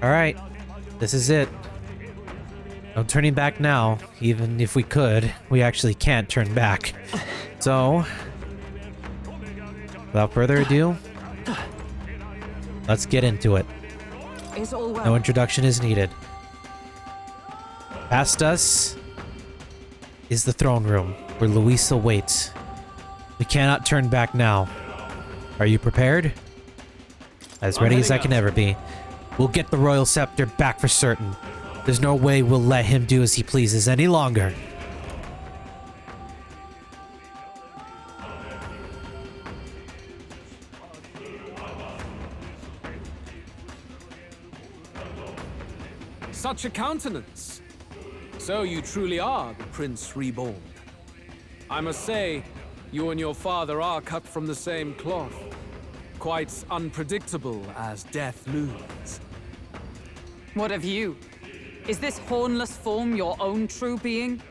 Alright, this is it. No turning back now. Even if we could, we actually can't turn back. So, without further ado, let's get into it. No introduction is needed. Past us is the throne room, where Luisa waits. We cannot turn back now. Are you prepared? As ready as I can ever be. We'll get the royal scepter back for certain. There's no way we'll let him do as he pleases any longer. Such a countenance. So you truly are the Prince Reborn. I must say, you and your father are cut from the same cloth. Quite unpredictable as death looms. What of you? Is this hornless form your own true being?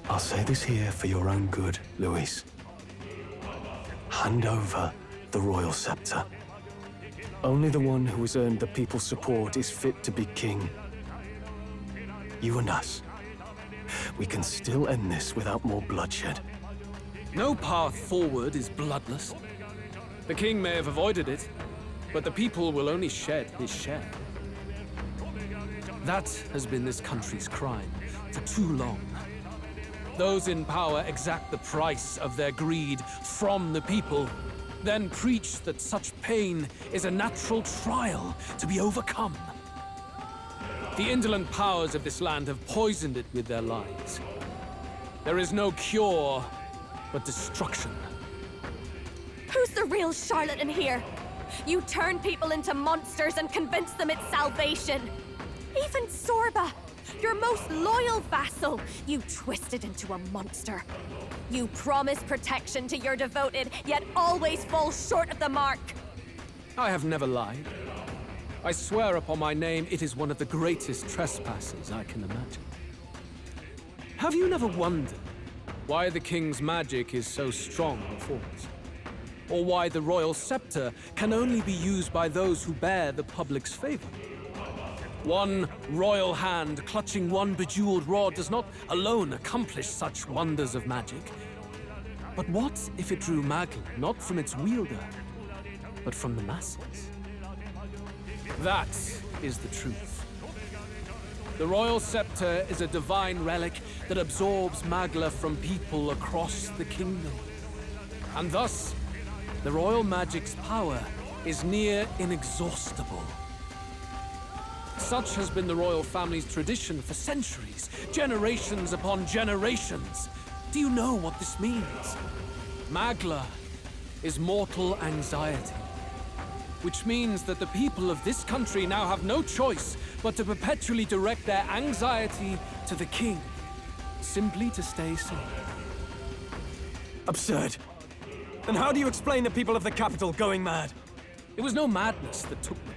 I'll say this here for your own good, Luis. Hand over the royal scepter. Only the one who has earned the people's support is fit to be king. You and us. We can still end this without more bloodshed. No path forward is bloodless. The king may have avoided it, but the people will only shed his share. That has been this country's crime for too long. Those in power exact the price of their greed from the people, then preach that such pain is a natural trial to be overcome. The indolent powers of this land have poisoned it with their lies. There is no cure but destruction. Who's the real charlatan here? You turn people into monsters and convince them it's salvation. Even Sorba, your most loyal vassal, you twisted into a monster. You promise protection to your devoted, yet always fall short of the mark. I have never lied. I swear upon my name, it is one of the greatest trespasses I can imagine. Have you never wondered why the king's magic is so strong a force? Or why the royal scepter can only be used by those who bear the public's favor? One royal hand clutching one bejeweled rod does not alone accomplish such wonders of magic. But what if it drew Magla not from its wielder, but from the masses? That is the truth. The royal scepter is a divine relic that absorbs Magla from people across the kingdom. And thus, the royal magic's power is near inexhaustible. Such has been the royal family's tradition for centuries, generations upon generations. Do you know what this means? Magla is mortal anxiety, which means that the people of this country now have no choice but to perpetually direct their anxiety to the king, simply to stay safe. Absurd. And how do you explain the people of the capital going mad? It was no madness that took them.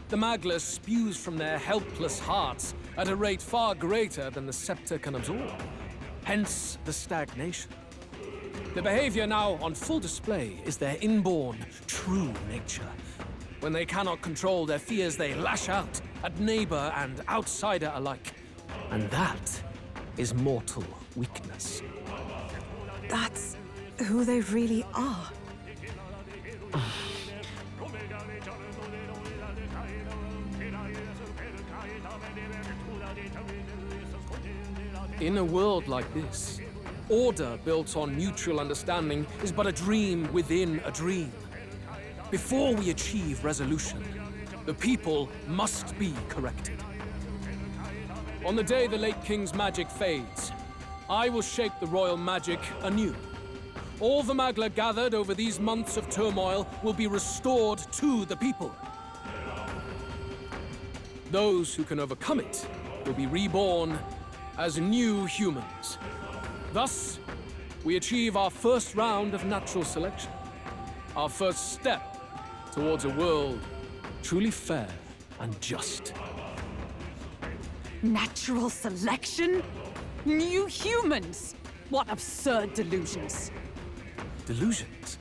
The Magla spews from their helpless hearts at a rate far greater than the scepter can absorb. Hence the stagnation. The behavior now on full display is their inborn, true nature. When they cannot control their fears, they lash out at neighbor and outsider alike. And that is mortal weakness. That's who they really are. In a world like this, order built on mutual understanding is but a dream within a dream. Before we achieve resolution, the people must be corrected. On the day the late king's magic fades, I will shape the royal magic anew. All the Magla gathered over these months of turmoil will be restored to the people. Those who can overcome it will be reborn as new humans. Thus, we achieve our first round of natural selection. Our first step towards a world truly fair and just. Natural selection? New humans? What absurd delusions. Delusions?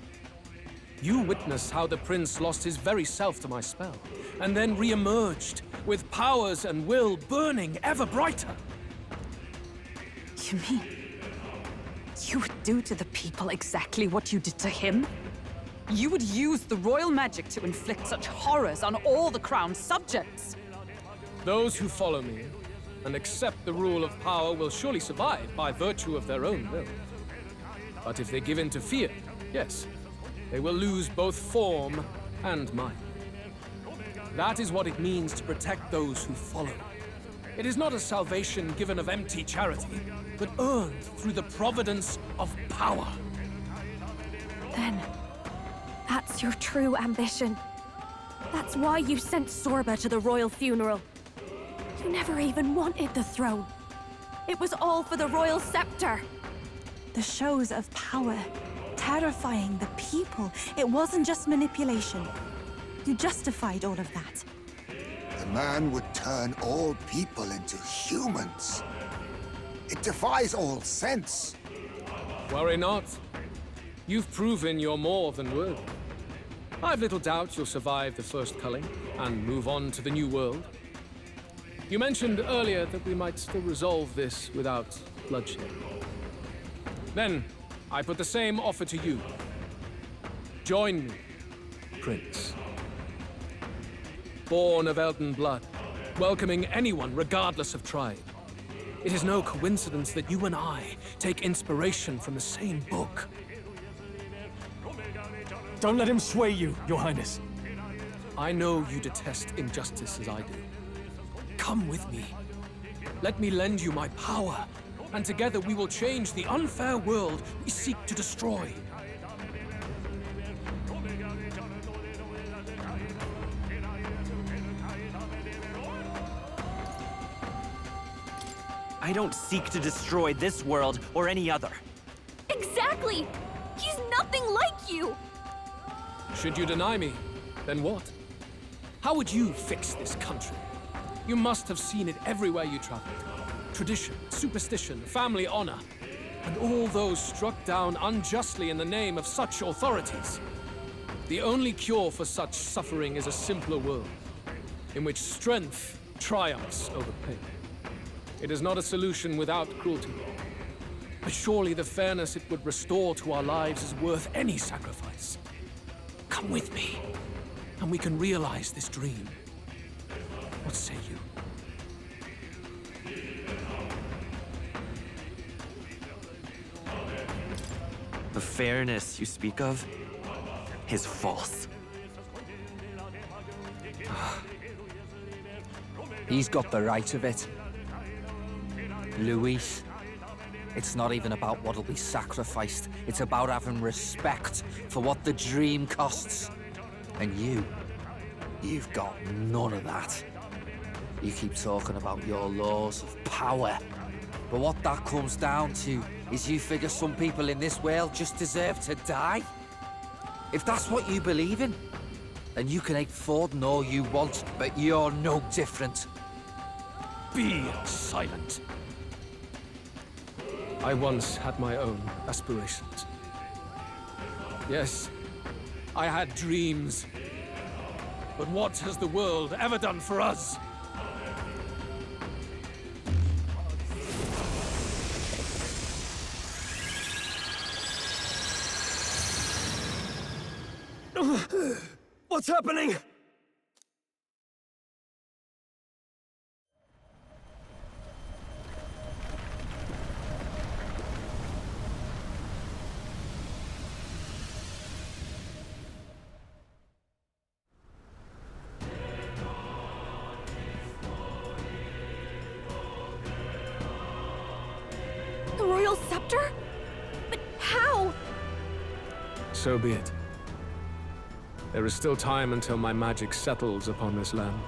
You witnessed how the prince lost his very self to my spell, and then re-emerged with powers and will burning ever brighter. You mean you would do to the people exactly what you did to him? You would use the royal magic to inflict such horrors on all the crown's subjects? Those who follow me and accept the rule of power will surely survive by virtue of their own will. But if they give in to fear, yes, they will lose both form and mind. That is what it means to protect those who follow. It is not a salvation given of empty charity, but earned through the providence of power. Then, that's your true ambition. That's why you sent Sorba to the royal funeral. You never even wanted the throne. It was all for the royal scepter. The shows of power, terrifying the people. It wasn't just manipulation. You justified all of that. The man would turn all people into humans. It defies all sense. Worry not. You've proven you're more than worthy. I've little doubt you'll survive the first culling and move on to the new world. You mentioned earlier that we might still resolve this without bloodshed. Then, I put the same offer to you. Join me, Prince. Born of Elden blood, welcoming anyone regardless of tribe. It is no coincidence that you and I take inspiration from the same book. Don't let him sway you, Your Highness. I know you detest injustice as I do. Come with me. Let me lend you my power, and together we will change the unfair world we seek to destroy. I don't seek to destroy this world or any other. Exactly! He's nothing like you! Should you deny me, then what? How would you fix this country? You must have seen it everywhere you traveled. Tradition, superstition, family honor, and all those struck down unjustly in the name of such authorities. The only cure for such suffering is a simpler world, in which strength triumphs over pain. It is not a solution without cruelty. But surely the fairness it would restore to our lives is worth any sacrifice. Come with me, and we can realize this dream. What say you? The fairness you speak of is false. He's got the right of it. Luis, it's not even about what'll be sacrificed. It's about having respect for what the dream costs. And you've got none of that. You keep talking about your laws of power. But what that comes down to is you figure some people in this world just deserve to die. If that's what you believe in, then you can hate Forden all you want, but you're no different. Be silent. I once had my own aspirations. Yes, I had dreams. But what has the world ever done for us? What's happening? The royal scepter? But how? So be it. There is still time until my magic settles upon this land.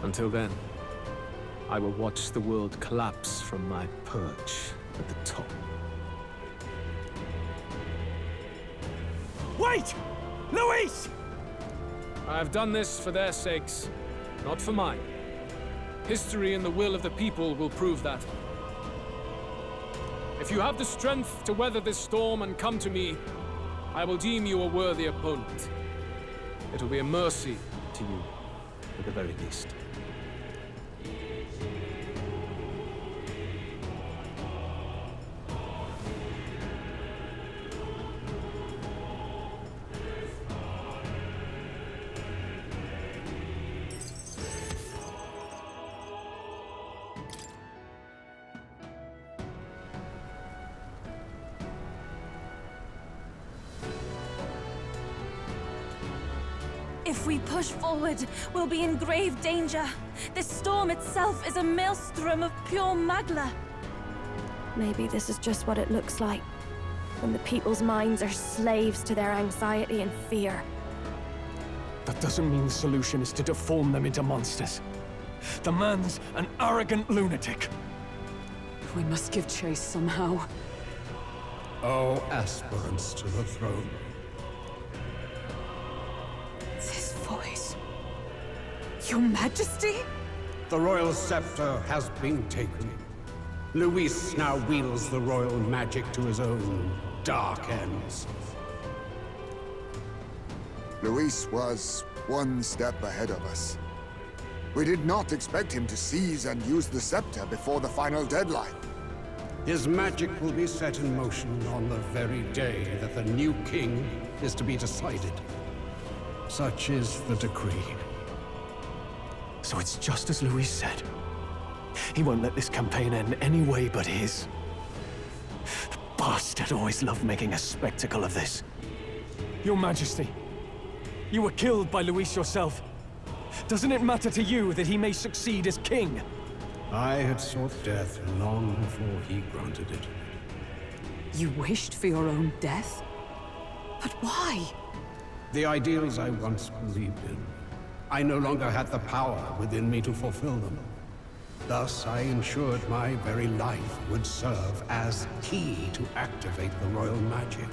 Until then, I will watch the world collapse from my perch at the top. Wait! Luis! I have done this for their sakes, not for mine. History and the will of the people will prove that. If you have the strength to weather this storm and come to me, I will deem you a worthy opponent. It will be a mercy to you at the very least. If we push forward, we'll be in grave danger. This storm itself is a maelstrom of pure magla. Maybe this is just what it looks like when the people's minds are slaves to their anxiety and fear. That doesn't mean the solution is to deform them into monsters. The man's an arrogant lunatic. We must give chase somehow. All aspirants to the throne. This voice. Your Majesty? The royal scepter has been taken. Luis now wields the royal magic to his own dark ends. Luis was one step ahead of us. We did not expect him to seize and use the scepter before the final deadline. His magic will be set in motion on the very day that the new king is to be decided. Such is the decree. So it's just as Luis said. He won't let this campaign end any way but his. The bastard always loved making a spectacle of this. Your Majesty, you were killed by Luis yourself. Doesn't it matter to you that he may succeed as king? I had sought death long before he granted it. You wished for your own death? But why? The ideals I once believed in. I no longer had the power within me to fulfill them. Thus, I ensured my very life would serve as key to activate the royal magic.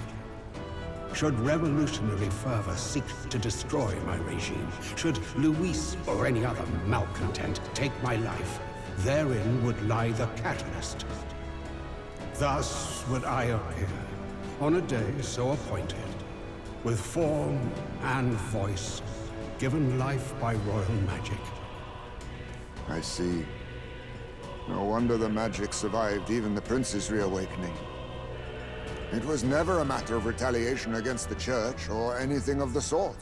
Should revolutionary fervor seek to destroy my regime, should Luis or any other malcontent take my life, therein would lie the catalyst. Thus would I appear, on a day so appointed, with form and voice, given life by royal magic. I see. No wonder the magic survived even the prince's reawakening. It was never a matter of retaliation against the church or anything of the sort.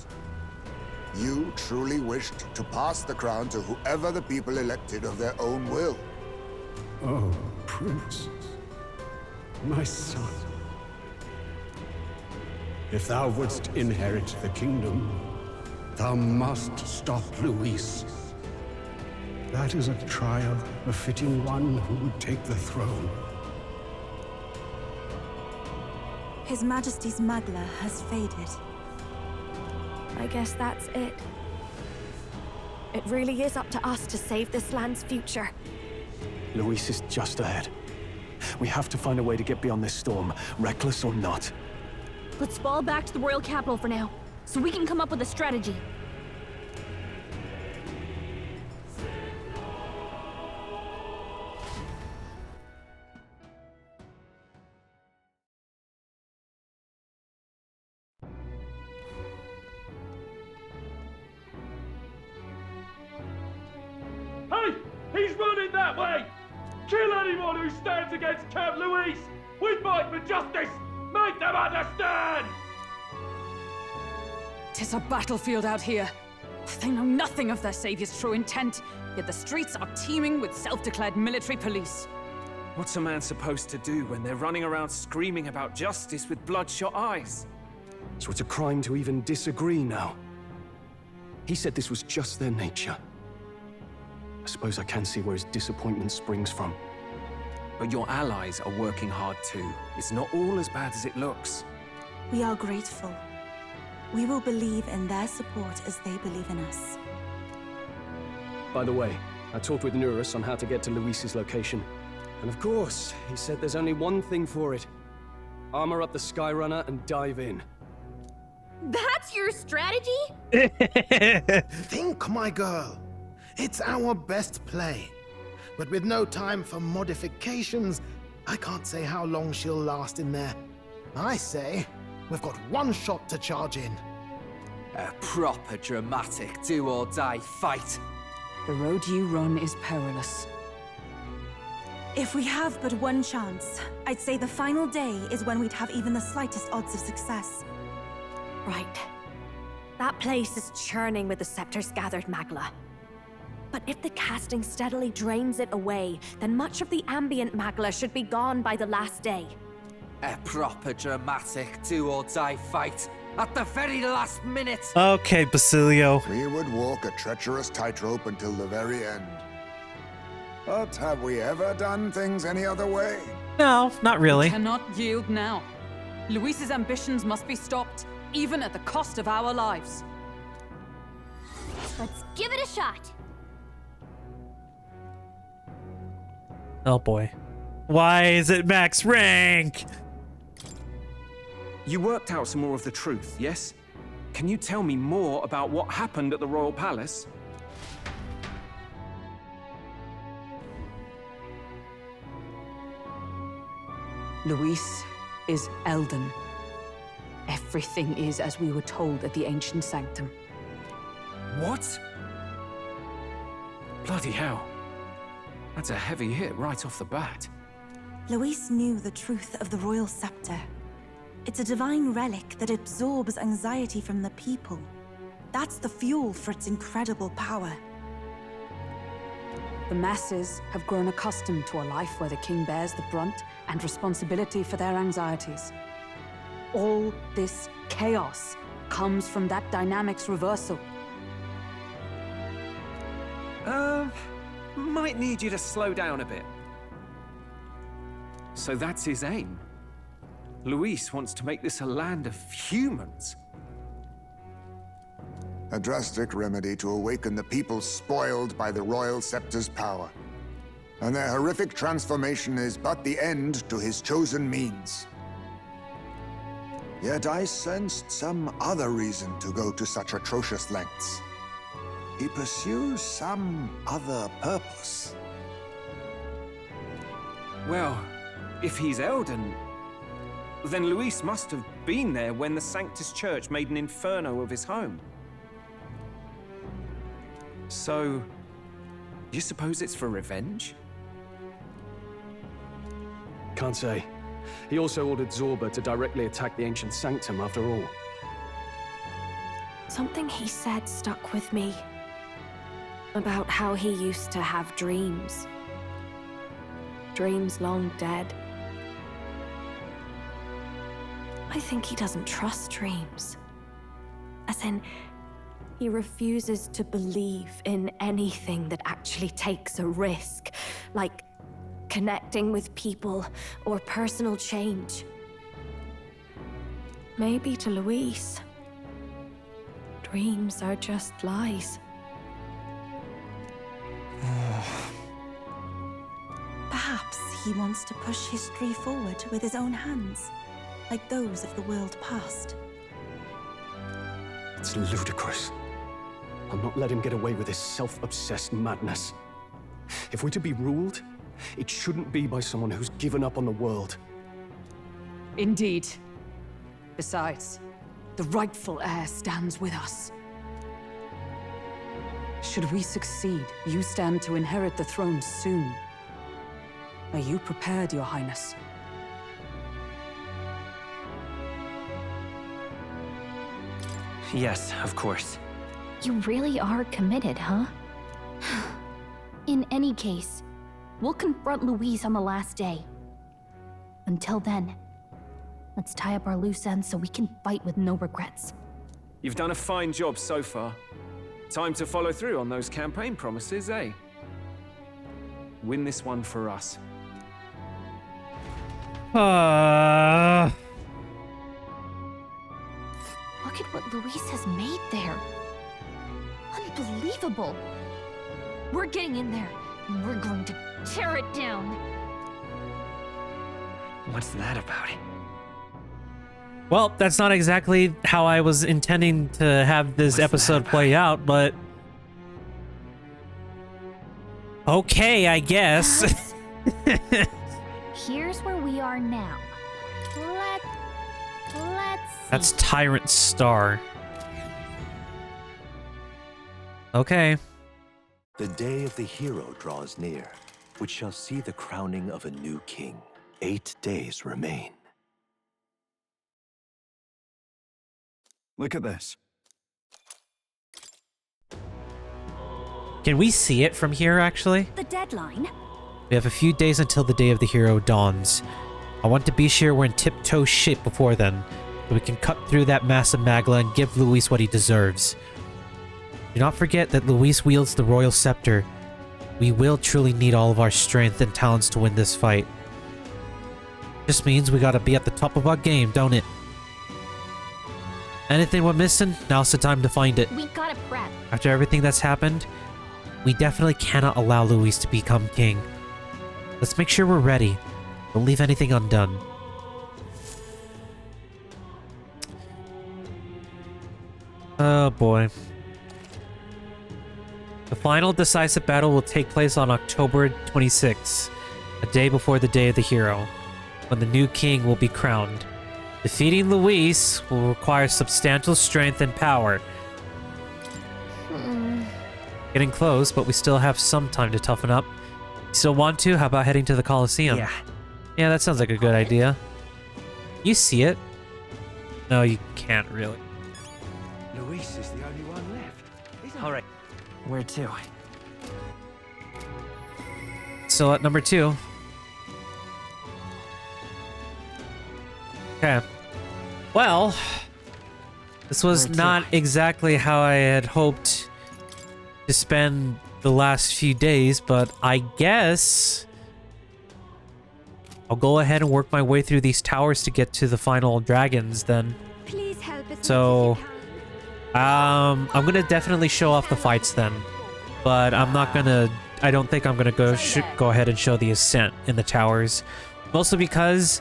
You truly wished to pass the crown to whoever the people elected of their own will. Oh, Prince. My son. If thou wouldst inherit the kingdom, thou must stop Luis. That is a trial befitting one who would take the throne. His Majesty's magla has faded. I guess that's it. It really is up to us to save this land's future. Luis is just ahead. We have to find a way to get beyond this storm, reckless or not. Let's fall back to the royal capital for now, so we can come up with a strategy. Hey! He's running that way! Kill anyone who stands against Count Luis! We fight for justice! Make them understand! 'Tis a battlefield out here. They know nothing of their savior's true intent, yet the streets are teeming with self-declared military police. What's a man supposed to do when they're running around screaming about justice with bloodshot eyes? So it's a crime to even disagree now. He said this was just their nature. I suppose I can see where his disappointment springs from. But your allies are working hard too. It's not all as bad as it looks. We are grateful. We will believe in their support as they believe in us. By the way, I talked with Nurus on how to get to Luis's location. And of course, he said there's only one thing for it. Armor up the Skyrunner and dive in. That's your strategy? Think, my girl. It's our best play. But with no time for modifications, I can't say how long she'll last in there. I say, we've got one shot to charge in. A proper dramatic do-or-die fight. The road you run is perilous. If we have but one chance, I'd say the final day is when we'd have even the slightest odds of success. Right. That place is churning with the scepter's gathered magla. But if the casting steadily drains it away, then much of the ambient magla should be gone by the last day. A proper dramatic do-or-die fight at the very last minute. Okay, Basilio. We would walk a treacherous tightrope until the very end. But have we ever done things any other way? No, not really. We cannot yield now. Luis's ambitions must be stopped, even at the cost of our lives. Let's give it a shot. Oh boy. Why is it max rank? You worked out some more of the truth, yes? Can you tell me more about what happened at the Royal Palace? Luis is Elden. Everything is as we were told at the Ancient Sanctum. What? Bloody hell. That's a heavy hit right off the bat. Luis knew the truth of the royal scepter. It's a divine relic that absorbs anxiety from the people. That's the fuel for its incredible power. The masses have grown accustomed to a life where the king bears the brunt and responsibility for their anxieties. All this chaos comes from that dynamic's reversal. Might need you to slow down a bit. So that's his aim. Luis wants to make this a land of humans. A drastic remedy to awaken the people spoiled by the royal scepter's power. And their horrific transformation is but the end to his chosen means. Yet I sensed some other reason to go to such atrocious lengths. He pursues some other purpose. Well, if he's Elden, then Luis must have been there when the Sanctus Church made an inferno of his home. So, you suppose it's for revenge? Can't say. He also ordered Zorba to directly attack the Ancient Sanctum after all. Something he said stuck with me. About how he used to have dreams. Dreams long dead. I think he doesn't trust dreams. As in, he refuses to believe in anything that actually takes a risk, like connecting with people or personal change. Maybe to Luis, dreams are just lies. Perhaps he wants to push history forward with his own hands, like those of the world past. It's ludicrous. I'll not let him get away with his self-obsessed madness. If we're to be ruled, it shouldn't be by someone who's given up on the world. Indeed. Besides, the rightful heir stands with us. Should we succeed, you stand to inherit the throne soon. Are you prepared, Your Highness? Yes, of course. You really are committed, huh? In any case, we'll confront Luis on the last day. Until then, let's tie up our loose ends so we can fight with no regrets. You've done a fine job so far. Time to follow through on those campaign promises, eh? Win this one for us. Look at what Luis has made there. Unbelievable. We're getting in there, and we're going to tear it down. What's that about? Well, that's not exactly how I was intending to have this episode play out, but... okay, I guess. Here's where we are now. Let's That's Tyrant Star. Okay. The day of the hero draws near, which shall see the crowning of a new king. 8 days remain. Look at this. Can we see it from here, actually? The deadline? We have a few days until the day of the hero dawns. I want to be sure we're in tip-toe shape before then, so we can cut through that massive Magla and give Luis what he deserves. Do not forget that Luis wields the royal scepter. We will truly need all of our strength and talents to win this fight. Just means we gotta be at the top of our game, don't it? Anything we're missing? Now's the time to find it. We gotta prep. After everything that's happened, we definitely cannot allow Luis to become king. Let's make sure we're ready. Don't leave anything undone. Oh boy. The final decisive battle will take place on October 26th, a day before the day of the hero, when the new king will be crowned. Defeating Luis will require substantial strength and power. Getting close, but we still have some time to toughen up. You still want to? How about heading to the Colosseum? Yeah, that sounds like a good idea. You see it? No, you can't really. Luis is the only one left. All right. Where to? Still at number 2. Okay. Well, this was not exactly how I had hoped to spend the last few days, but I guess I'll go ahead and work my way through these towers to get to the final dragons then. Please help us. So, I'm gonna definitely show off the fights then, but I'm not gonna. I don't think I'm gonna go ahead and show the ascent in the towers, mostly because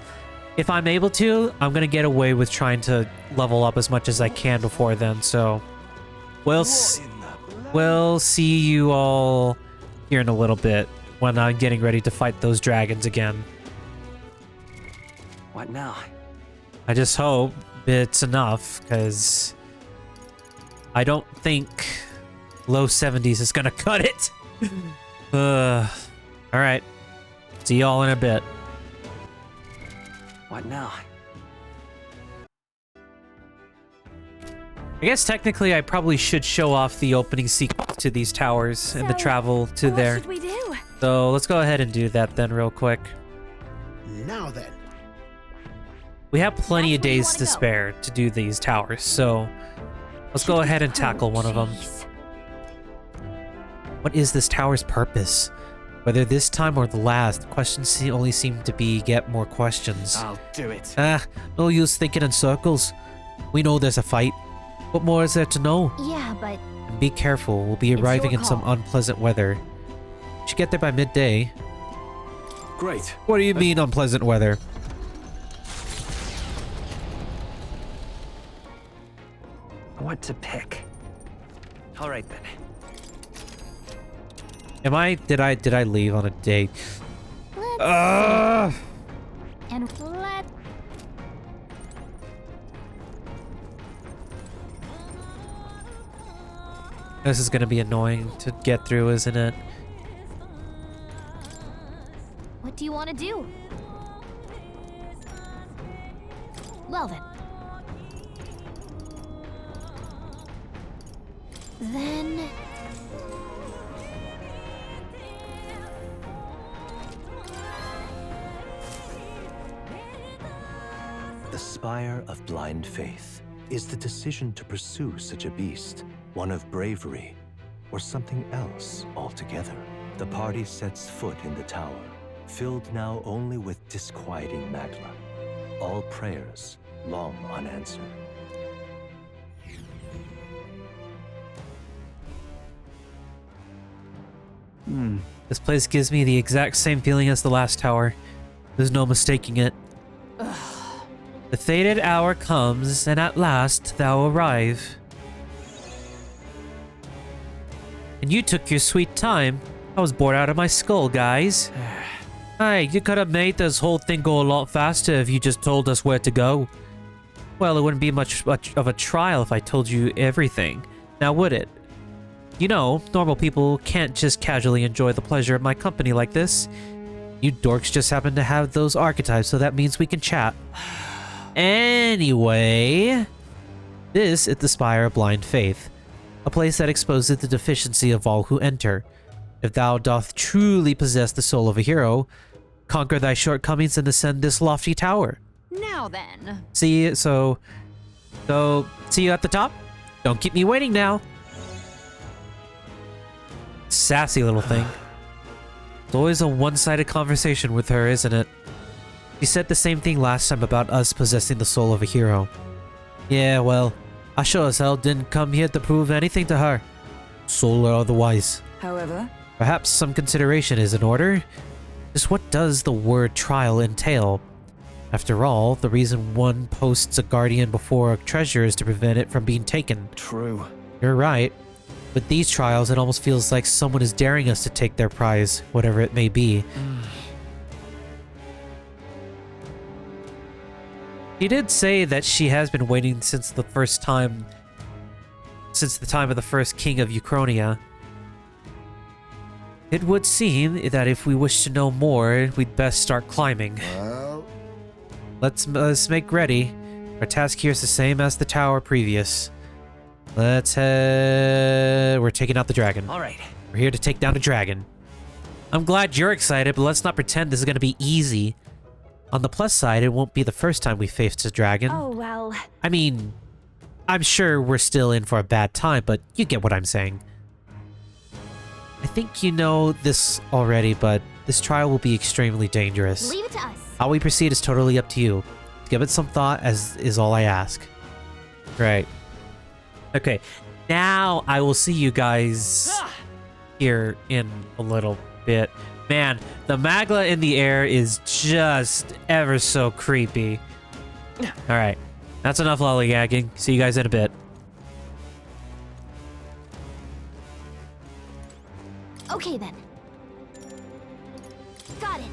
if I'm able to, I'm gonna get away with trying to level up as much as I can before then. So, we'll see you all here in a little bit when I'm getting ready to fight those dragons again. What now? I just hope it's enough, because I don't think low 70s is gonna cut it. Alright. See y'all in a bit. What now? I guess technically I probably should show off the opening sequence to these towers and the travel to there. What should we do? So let's go ahead and do that then real quick. Now then. We have plenty of days to spare to do these towers, so let's go ahead and tackle one of them. What is this tower's purpose? Whether this time or the last, questions only seem to get more questions. I'll do it. No use thinking in circles. We know there's a fight. What more is there to know? Yeah, but... And be careful, we'll be arriving in some unpleasant weather. We should get there by midday. Great. What do you mean unpleasant weather? What to pick? All right then. Did I leave on a date? And let... This is gonna be annoying to get through, isn't it? What do you want to do? Well then. Then... The Spire of Blind Faith is the decision to pursue such a beast, one of bravery, or something else altogether. The party sets foot in the tower, filled now only with disquieting magla, all prayers long unanswered. This place gives me the exact same feeling as the last tower. There's no mistaking it. The fated hour comes, and at last thou arrive. And you took your sweet time. I was bored out of my skull, guys. Hey, you could have made this whole thing go a lot faster if you just told us where to go. Well, it wouldn't be much of a trial if I told you everything, now would it? You know, normal people can't just casually enjoy the pleasure of my company like this. You dorks just happen to have those archetypes, so that means we can chat. Anyway, this is the Spire of Blind Faith, a place that exposes the deficiency of all who enter. If thou doth truly possess the soul of a hero, conquer thy shortcomings and ascend this lofty tower. Now then. See you at the top. Don't keep me waiting now. Sassy little thing. It's always a one-sided conversation with her, isn't it? She said the same thing last time about us possessing the soul of a hero. Yeah, well, I sure as hell didn't come here to prove anything to her. Soul or otherwise. However? Perhaps some consideration is in order. Just what does the word trial entail? After all, the reason one posts a guardian before a treasure is to prevent it from being taken. True. You're right. With these trials, it almost feels like someone is daring us to take their prize, whatever it may be. She did say that she has been waiting since the time of the first king of Uchronia. It would seem that if we wish to know more, we'd best start climbing. Well, let's make ready. Our task here is the same as the tower previous. Let's head... We're taking out the dragon. All right. We're here to take down the dragon. I'm glad you're excited, but let's not pretend this is going to be easy. On the plus side, it won't be the first time we faced a dragon. Oh, well. I mean, I'm sure we're still in for a bad time, but you get what I'm saying. I think you know this already, but this trial will be extremely dangerous. Leave it to us. How we proceed is totally up to you. Give it some thought, as is all I ask. Right. Okay, now I will see you guys here in a little bit. Man, the magla in the air is just ever so creepy. Alright, that's enough lollygagging. See you guys in a bit. Okay then. Got it.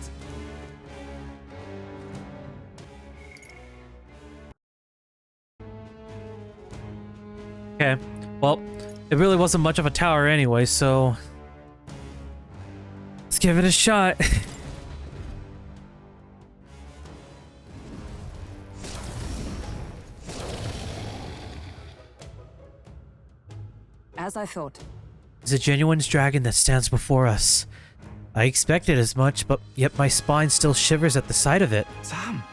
Okay, well, it really wasn't much of a tower anyway, so let's give it a shot. As I thought. It's a genuine dragon that stands before us. I expected as much, but yet my spine still shivers at the sight of it. Sam!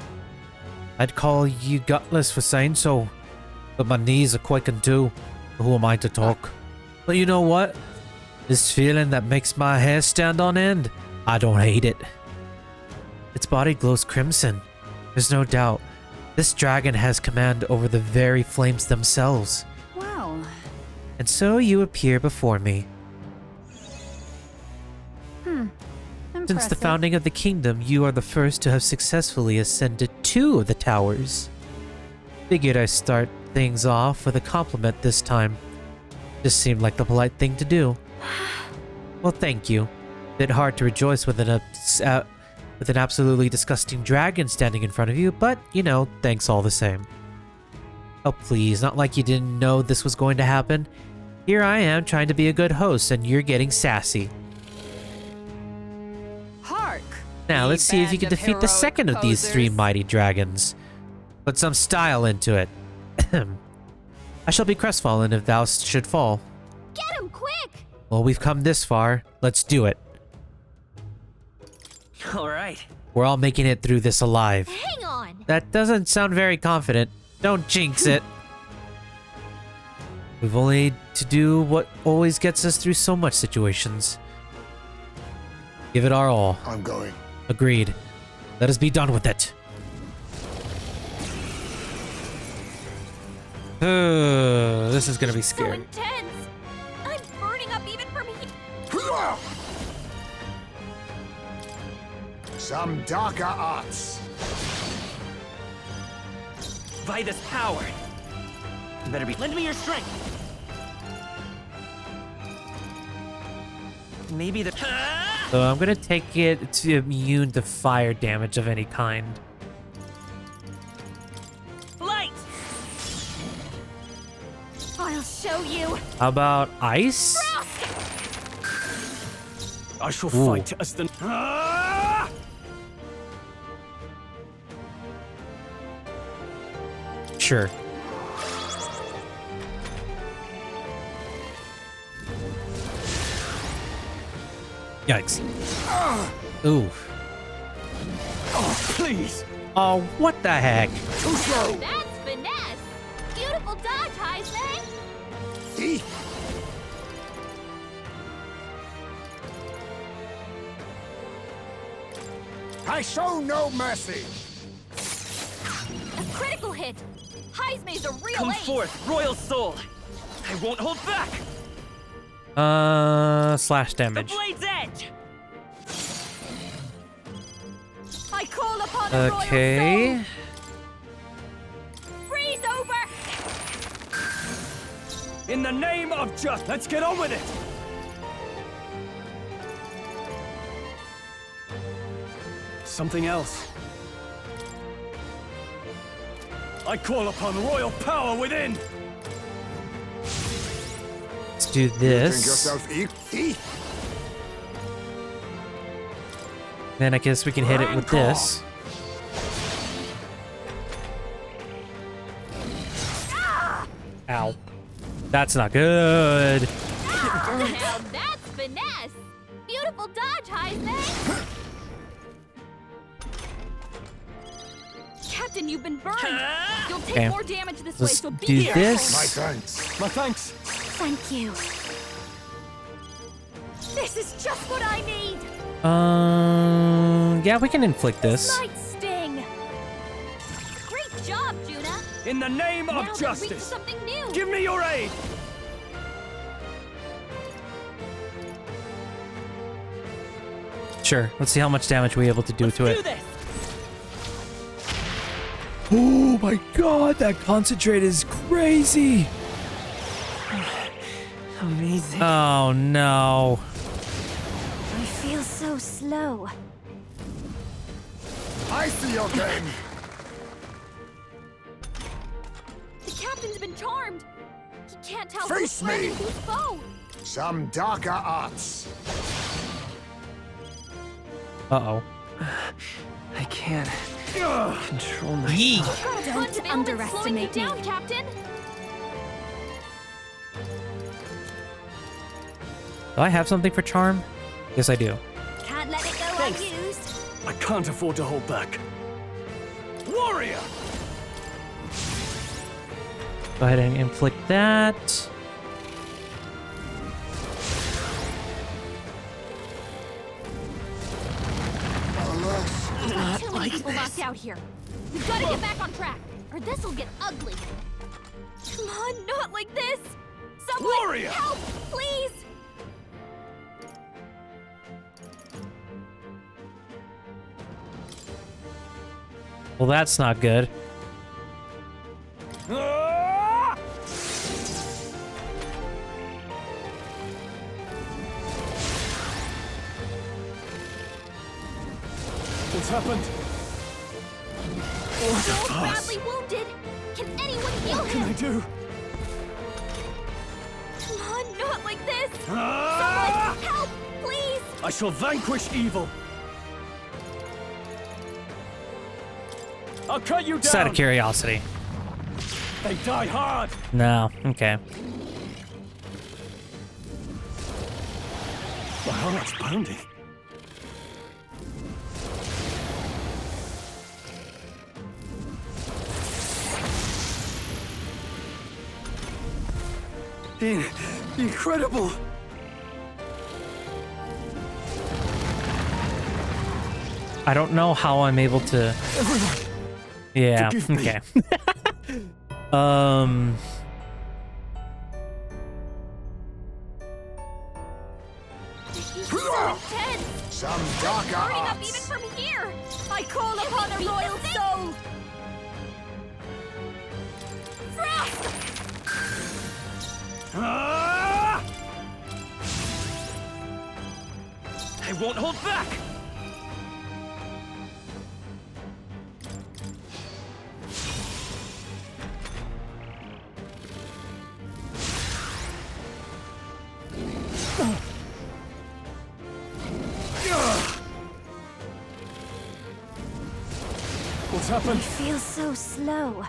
I'd call you gutless for saying so, but my knees are quaking too. Who am I to talk? But you know what? This feeling that makes my hair stand on end, I don't hate it. Its body glows crimson. There's no doubt. This dragon has command over the very flames themselves. Well. And so you appear before me. Since the founding of the kingdom, you are the first to have successfully ascended 2 of the towers. Figured I'd start things off with a compliment this time. Just seemed like the polite thing to do. Well, thank you. Bit hard to rejoice with an absolutely disgusting dragon standing in front of you, but, you know, thanks all the same. Oh, please, not like you didn't know this was going to happen. Here I am trying to be a good host, and you're getting sassy. Hark! Now, let's see if you can defeat the second of these 3 mighty dragons. Put some style into it. I shall be crestfallen if thou should fall. Get him, quick! Well, we've come this far. Let's do it. All right. We're all making it through this alive. Hang on! That doesn't sound very confident. Don't jinx it. We've only to do what always gets us through so much situations. Give it our all. I'm going. Agreed. Let us be done with it. This is gonna be scary. So intense. I'm burning up even from here. Some darker arts. By this power. You better be. Lend me your strength. Maybe the. So I'm gonna take it to immune to fire damage of any kind. Light. I'll show you. How about ice? Frost! I shall Ooh. fight as the... Ah! Sure. Yikes. Ooh. Oh, please! Oh, what the heck? That's finesse! Beautiful dodge, Heisman! See? I show no mercy! A critical hit! Heisman's a real Come ace! forth, royal soul! I won't hold back! Slash The damage. blade's edge! I call upon a Okay. royal soul! Freeze over! In the name of just... Let's get on with it! Something else. I call upon royal power within! Let's do Think this. yourself easy? Then I guess we can hit it with this. Ow. That's not good. Now that's finesse! Beautiful dodge, Heisman! Captain, you've been burned! You'll take Okay. more damage this Let's way, so be do careful! this. My thanks. My thanks! Thank you. This is just what I need! Yeah, we can inflict this. Might sting! Great job, Juna! In the name Now of they'll reach justice! something new! Give me your aid! Sure. Let's see how much damage we're able to do to it. this! Oh my god, that concentrate is crazy. Amazing. Oh no. I feel so slow. I see your game. The captain's been charmed! He can't tell Face who's friend me. and who's foe! Some darker arts. Uh-oh. I can't control myself. Don't underestimate me. Down, Captain. Do I have something for charm? Yes, I do. Can't let it go unused. I can't afford to hold back. Warrior! Go ahead and inflict that. Too many people locked out here. We've got to get back on track, or this'll get ugly. Come on, not like this. Someone Warrior! help, please. Well, that's not good. Ah! What's happened? Joel's badly wounded. Can anyone heal What can I him? do? Come on, not like this. Ah! Someone help, please. I shall vanquish evil. I'll cut you Just out down. of curiosity. They die hard. No. Okay. My heart's pounding. Incredible. I don't know how I'm able to. Everyone. Yeah. Forgive me. Okay. He's so intense. Some darker Burning up even arts. from here. I call upon a royal soul. Frost. Ah! I won't hold back! What's happened? I feel so slow.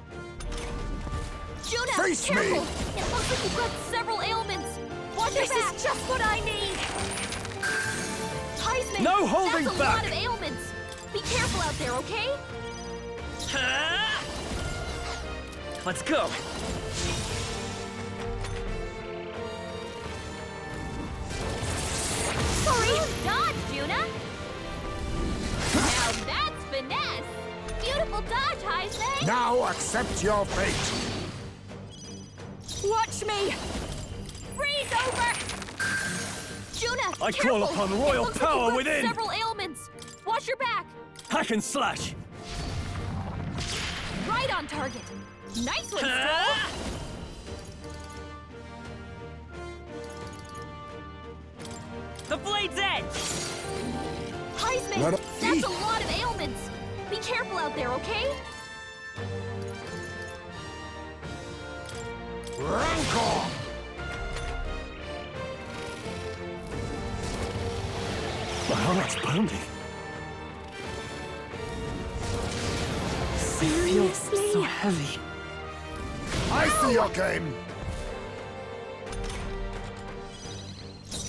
Juna, face careful! Me. It looks like you've got several ailments. Watch your back. This is just what I need. Heisman, no holding that's a back. lot of ailments. Be careful out there, okay? Let's go. Sorry. Dodge, Juna. Now that's finesse. Beautiful dodge, Heisman. Now accept your fate. Watch me. Freeze over. Juna, I careful. call upon royal It looks power like you've got within. several ailments. Watch your back. Hack and slash. Right on target. Nice one, Stroll. The blade's edge! Heisman, that's a lot of ailments. Be careful out there, okay? Rancor! My heart's pounding. Seriously? So heavy. I see your game.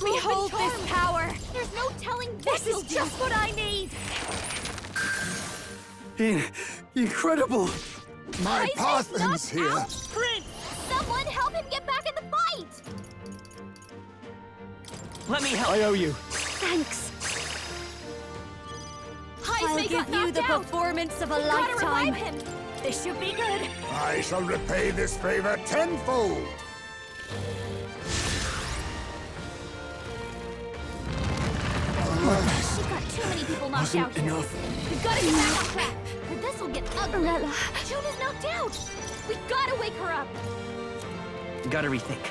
We hold this power. There's no telling what you'll do. This is just what I need. Incredible. My Parthen's here. Prince, someone help him get back in the fight. Let me help. I owe you. Thanks. I'll give you the performance of a lifetime. Him. This should be good. I shall repay this favor tenfold. She's got too many people knocked out here. We've got to get back on track, or this'll get ugly. Juna's knocked out. We gotta wake her up. Gotta rethink.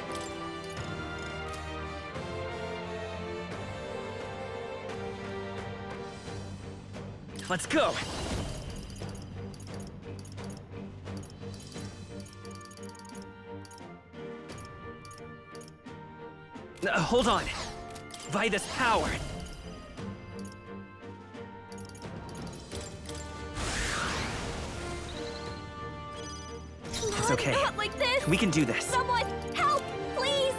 Let's go! Hold on. Vida's power. It's okay. Not like this. We can do this. Someone help, please.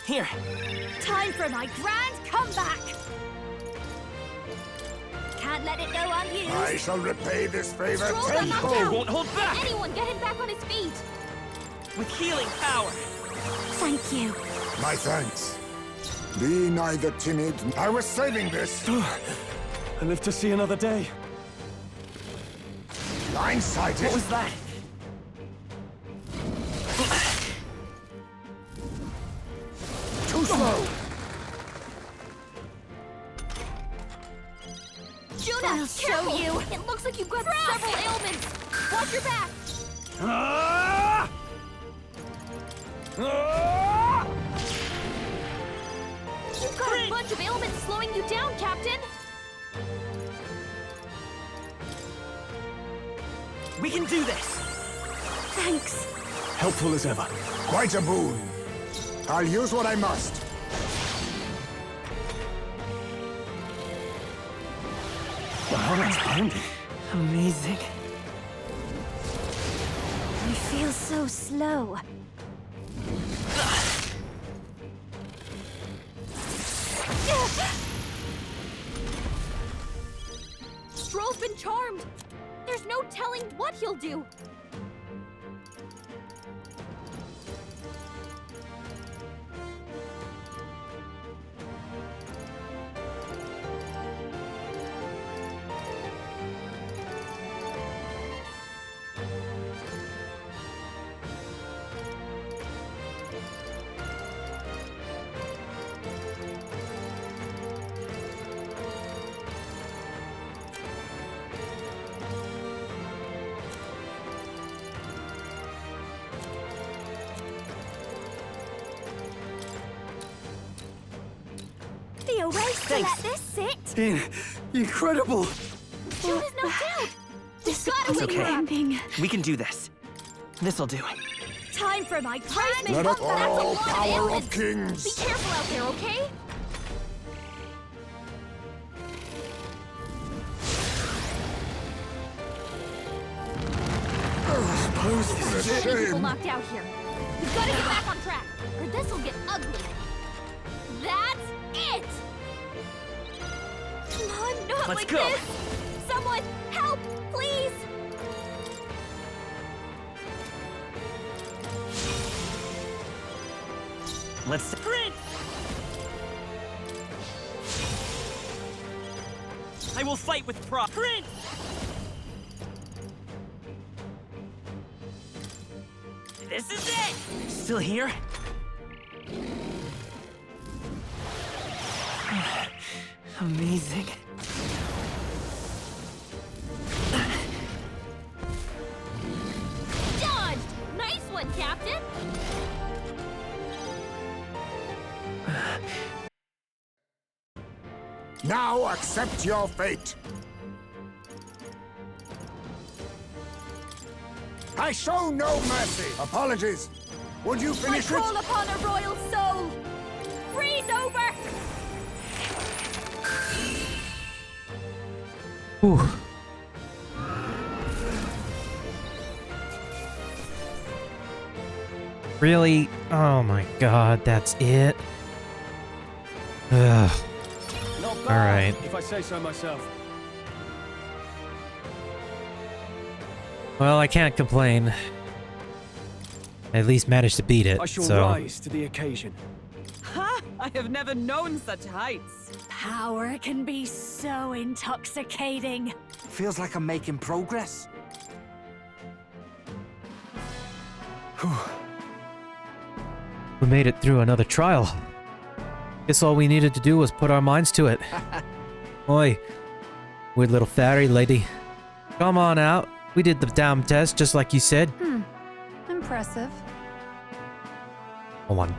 Here. Time for my grand comeback. Can't let it go unused. I shall repay this favor tenfold. Oh, won't hold back. Anyone get him back on his feet. With healing power. Thank you. My thanks. Be neither timid. I was saving this. I live to see another day. Blindsided. What was that? Too slow. Juna, I'll show you. It looks like you've got several ailments. Watch your back. You've got a bunch of ailments slowing you down, Captain. We can do this. Thanks. Helpful as ever. Quite a boon. I'll use what I must. My heart's pounding. Amazing. I feel so slow. Stroll's been charmed. There's no telling what he'll do. Be a waste to let this sit. Incredible. Juna's knocked out. This gotta It's wake her okay. up. We can do this. This'll do. Time for my grand Let up comeback. That's a all lot power of ailments. kings. Be careful out there, okay? suppose this is Too many people knocked out here. We've got to get back on track, or this'll get ugly. That's it! Come on, not Let's like go. this! Someone, help, please! Let's sprint! I will fight with pride. Prince! This is it! Still here? Amazing. Dodged! Nice one, Captain! Now accept your fate. I show no mercy. Apologies. Would you finish I it? call upon a royal soul! Freeze over! Whew. Really? Oh my god, that's it? Ugh. Not bad, Alright. if I say so myself. Well, I can't complain. I at least managed to beat it, I shall so... rise to the occasion. Ha! I have never known such heights. Power can be so intoxicating. Feels like I'm making progress. We made it through another trial. Guess all we needed to do was put our minds to it. Oi, weird little fairy lady. Come on out. We did the damn test just like you said. Impressive. Hold on.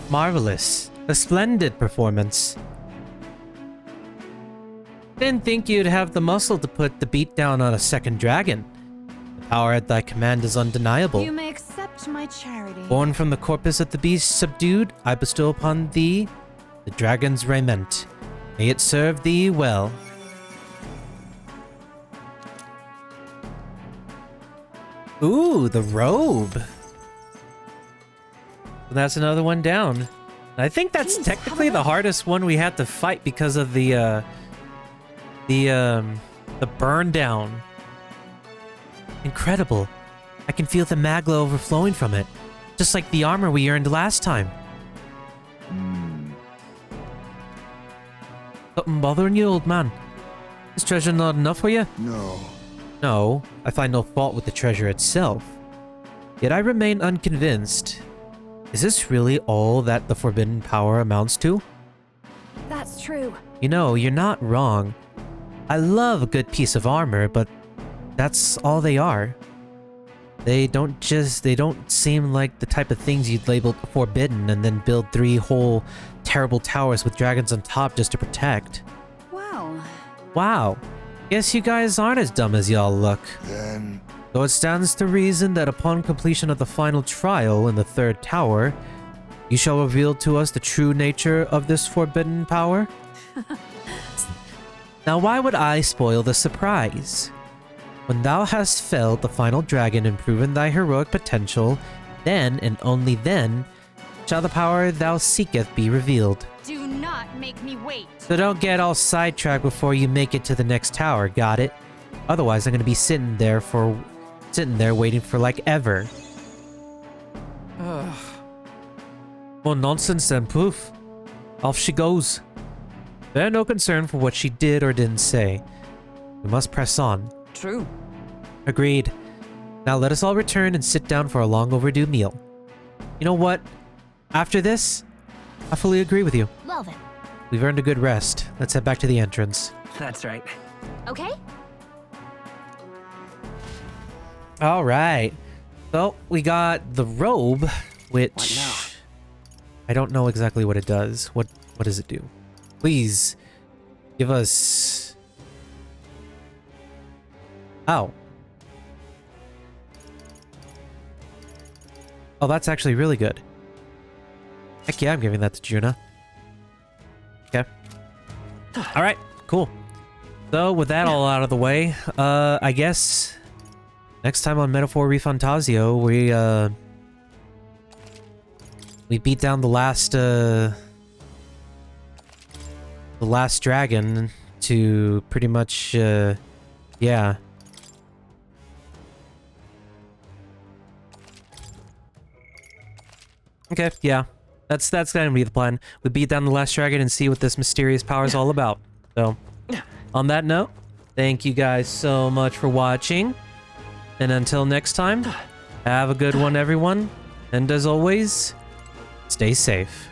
Marvelous. A splendid performance. Didn't think you'd have the muscle to put the beat down on a second dragon. The power at thy command is undeniable. You may accept my charity. Born from the corpus of the beast subdued, I bestow upon thee the dragon's raiment. May it serve thee well. Ooh, the robe. That's another one down. I think that's technically the hardest one we had to fight because of the burn down. Incredible. I can feel the magla overflowing from it. Just like the armor we earned last time. Something bothering you, old man? Is treasure not enough for you? No. No, I find no fault with the treasure itself. Yet I remain unconvinced. Is this really all that the forbidden power amounts to? That's true. You know, you're not wrong. I love a good piece of armor, but that's all they are. They don't seem like the type of things you'd label forbidden and then build 3 whole terrible towers with dragons on top just to protect. Wow. Wow. Guess you guys aren't as dumb as y'all look. Then... So it stands to reason that upon completion of the final trial in the 3rd tower, you shall reveal to us the true nature of this forbidden power? Now why would I spoil the surprise? When thou hast felled the final dragon and proven thy heroic potential, then and only then shall the power thou seeketh be revealed. Do not make me wait. So don't get all sidetracked before you make it to the next tower, got it? Otherwise I'm gonna be sitting there waiting for like ever. More nonsense then, poof. Off she goes. Bear no concern for what she did or didn't say. We must press on. True. Agreed. Now let us all return and sit down for a long overdue meal. You know what? After this, I fully agree with you. Well then. We've earned a good rest. Let's head back to the entrance. That's right. Okay? All right. So we got the robe, which I don't know exactly what it does. What does it do? Please give us. Oh. Oh, that's actually really good. Heck yeah, I'm giving that to Juna. Okay. Alright, cool. So, with that all out of the way, I guess next time on Metaphor ReFantazio, we beat down the last dragon to pretty much, yeah. Okay, yeah. That's gonna be the plan. We beat down the last dragon and see what this mysterious power is all about. So, on that note, thank you guys so much for watching. And until next time, have a good one, everyone. And as always, stay safe.